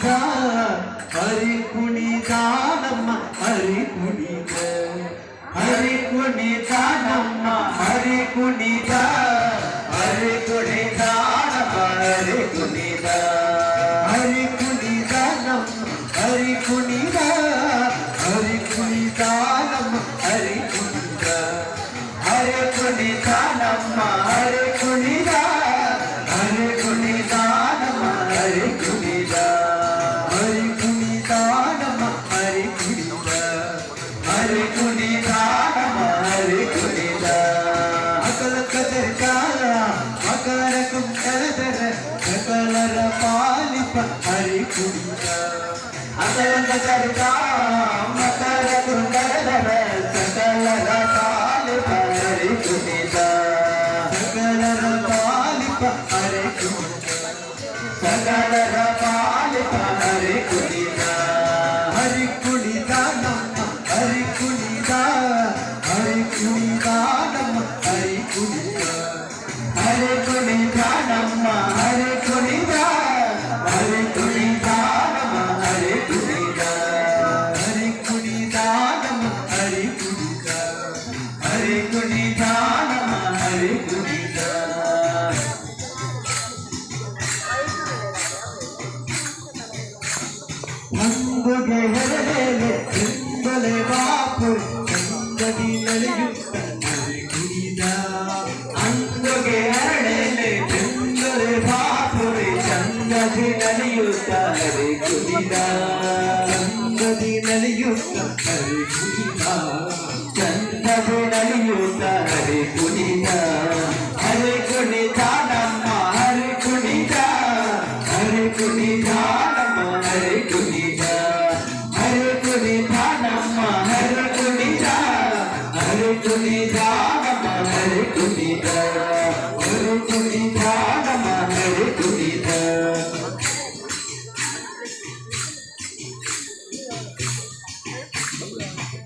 ಕುಣಿತ ಹರಿ ಕುಣಿತ ನಮ್ಮ ಹರಿ ಕುಣಿತ ಹರಿ ಕುಣಿತ ನಮ್ಮ ಹರಿ ಕುಣಿತ ಹರಿ ಕುಣಿತ ನಮ್ಮ ಹರಿ ಕುಣಿತ ಹರಿ ಕುಣಿತ ನಮ್ಮ ಹರಿ ಕುಣಿತ ಹರಿ ಕುಣಿತ ನಮ್ಮ ಹರಿ ಕುಣಿತ ಹರಿ ಕುಣಿತ ನಮ್ಮ ಹರಿ ಕುಣಿತ ಹರಿ ಕುಣಿತ ನಮ್ಮ ಹರಿ ಕುಣಿತ ಹರಿ ಕುಣಿತ ನಮ್ಮ ಹರಿ ಕುಣಿತ ಹರಿ ಕುಣಿತ ನಮ್ಮ ಹರಿ ಕುಣಿತ ಅಕಲ ಕದರ್ಕಾರ ಮಕರ ಕುಂಕರದರ ಸಕಲರ ಪಾಲಿಪ ಹರಿ ಕುಣಿತ ಅಕಲ ಕದರ್ಕಾರ ಮಕರ ಕುಂಕರದರ ಸಕಲರ ಪಾಲಿಪ ಹರಿ ಕುಣಿತ ಸಕಲರ ಪಾಲಿಪ ಹರಿ ಕುಣಿತ ಸಕಲರ ಪಾಲಿಪ ಹರಿ ಕುಣಿತ ಹರಿ ಕುಣಿತ ನಮ್ಮ ಹರಿ ಕುಣಿತ ಹರಿ ಕುಣಿತ ನಮ್ಮ ಹರಿ ಕುಣಿತ ಹರಿ ಕುಣಿತ ನಮ್ಮ ಹರಿ ಕುಣಿತ ಹರಿ ಕುಣಿತ ನಮ್ಮ ಹರಿ ಕುಣಿತ ಹರಿ ಕುಣಿತ ನಮ್ಮ ಹರಿ ಕುಣಿತ ಹರಿ ಕುಣಿತ ನಮ್ಮ ಹರಿ ಕುಣಿತ ಅಂಬುಗೆ ಹೆರಡೇಲೆ ಎಂಬಲೆ ಬಾಪುರಿ ಚಂದದಿ ನಡೆಯುತ್ತ ಹರಿ ಕುಣಿತ ಅಂಬುಗೆ ಹೆರಡೇಲೆ ಎಂಬಲೆ ಬಾಪುರಿ ಚಂದದಿ ನಡೆಯುತ್ತ ಹರಿ ಕುಣಿತ ಚಂದದಿ ನಡೆಯುತ್ತ ಹರಿ ಕುಣಿತ ಚಂದದಿ ನಡೆಯುತ್ತ ಹರಿ ಕುಣಿತ ಹರಿ ಕುಣಿತ ನಮ್ಮ ಹರಿ ಕುಣಿತ ಹರಿ ಕುಣಿತ ನಮ್ಮ ಹರಿ ಕುಣಿತ ಹರಿ ಕುಣಿತ ನಮ್ಮ ಹರಿ ಕುಣಿತ ಹರಿ ಕುಣಿತ ನಮ್ಮ ಹರಿ ಕುಣಿತ ಹರಿ ಕುಣಿತ ನಮ್ಮ ಹರಿ ಕುಣಿತ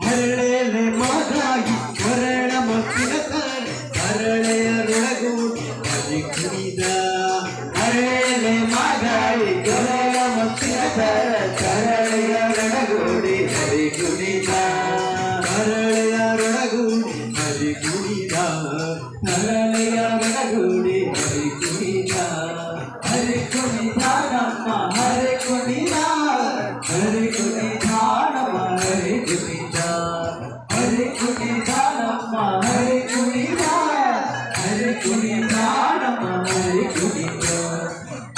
ಹರಳೆಲೆ ಮಾದಾಗಿ ಹರಳ ಮಕ್ಕಿನ ತಾರೆ ಹರಳೆಯರೊಳಗೂಡಿ ಹರಿ ಕುಣಿತ ಹರಳೆಲೆ ಮಾದಾಗಿ ಹರಳ ಮಕ್ಕಿನ ತಾರೆ ಹರಳೆಯರೊಳಗೂಡಿ ಹರಿ ಕುಣಿತ ಹರಳೆಯರೊಳಗೂಡಿ ಹರಿ ಕುಣಿತ ಹರಳೆಯರೊಳಗೂಡಿ ಹರಿ ಕುಣಿತ ಹರಿ ಕುಣಿತ ನಮ್ಮ ಹರಿ ಕುಣಿತ ಹರಿ ಕುಣಿತ ನಮ್ಮ ಹರಿ ಕುಣಿತ ಹರಿ ಕುಣಿತ ನಮ್ಮ ಹರಿ ಕುಣಿತ ಹರಿ ಕುಣಿತ ನಮ್ಮ ಹರಿ ಕುಣಿತ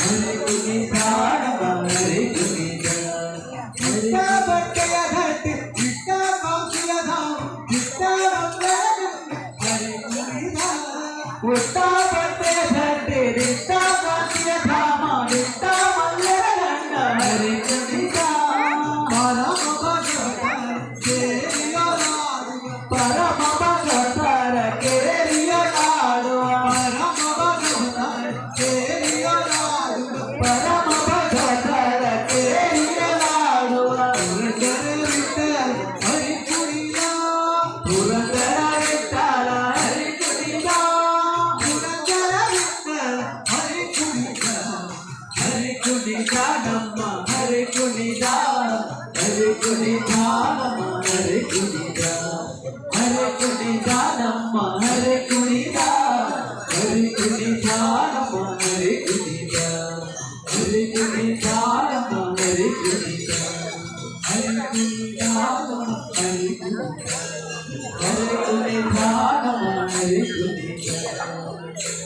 ಹರಿ ಕುಣಿತ ನಮ್ಮ ಹರಿ ಕುಣಿತ ಇಷ್ಟ ಬಟ್ಟೆಯ ಘಟ್ಟಿ ಇಷ್ಟ ಮಾಂಸಿಯ ಧಾಮ ಇಷ್ಟ ಹರಿ ಕುಣಿತ ಉಟ್ಟ ಬಟ್ಟೆಯ ಘಟ್ಟಿ ಇಷ್ಟ ಮಾಂಸಿಯ ಧಾಮ ಇಷ್ಟ ಮಲ್ಲರ ಗಂಡ ಹರಿ ಕುಣಿತ ಪರಮ ಭಗತರ ಕೇರಿಯ ನಾಡುವ ಪರಮ ಭಗತರ ಕೇರಿಯ ನಾಡುವ ಪರಮ ಭಗತರ ಕೇರಿಯ ನಾಡುವ ಪುರಂದರ ವಿಠಲ ಹರಿ ಕುಣಿತ ಪುರಂದರ ವಿಠಲ ಹರಿ ಕುಣಿತ ಪುರಂದರ ವಿಠಲ ಹರಿ ಕುಣಿತ ಹರಿ ಕುಣಿತ ನಮ್ಮ ಹರಿ ಕುಣಿತ ಹರಿ ಕುಣಿತ ನಮ್ಮ ಹರಿ ಕುಣಿತ ಹರಿ ಕುಣಿತ ನಮ್ಮ ಹರಿ ಕುಣಿತ ಹರಿ ಕುಣಿತ ನಮ್ಮ ಹರಿ ಕುಣಿತ ಹರಿ ಕುಣಿತ ನಮ್ಮ ಹರಿ ಕುಣಿತ ಹರಿ ಕುಣಿತ ನಮ್ಮ ಹರಿ ಕುಣಿತ ಹರಿ ಕುಣಿತ ನಮ್ಮ ಹರಿ ಕುಣಿತ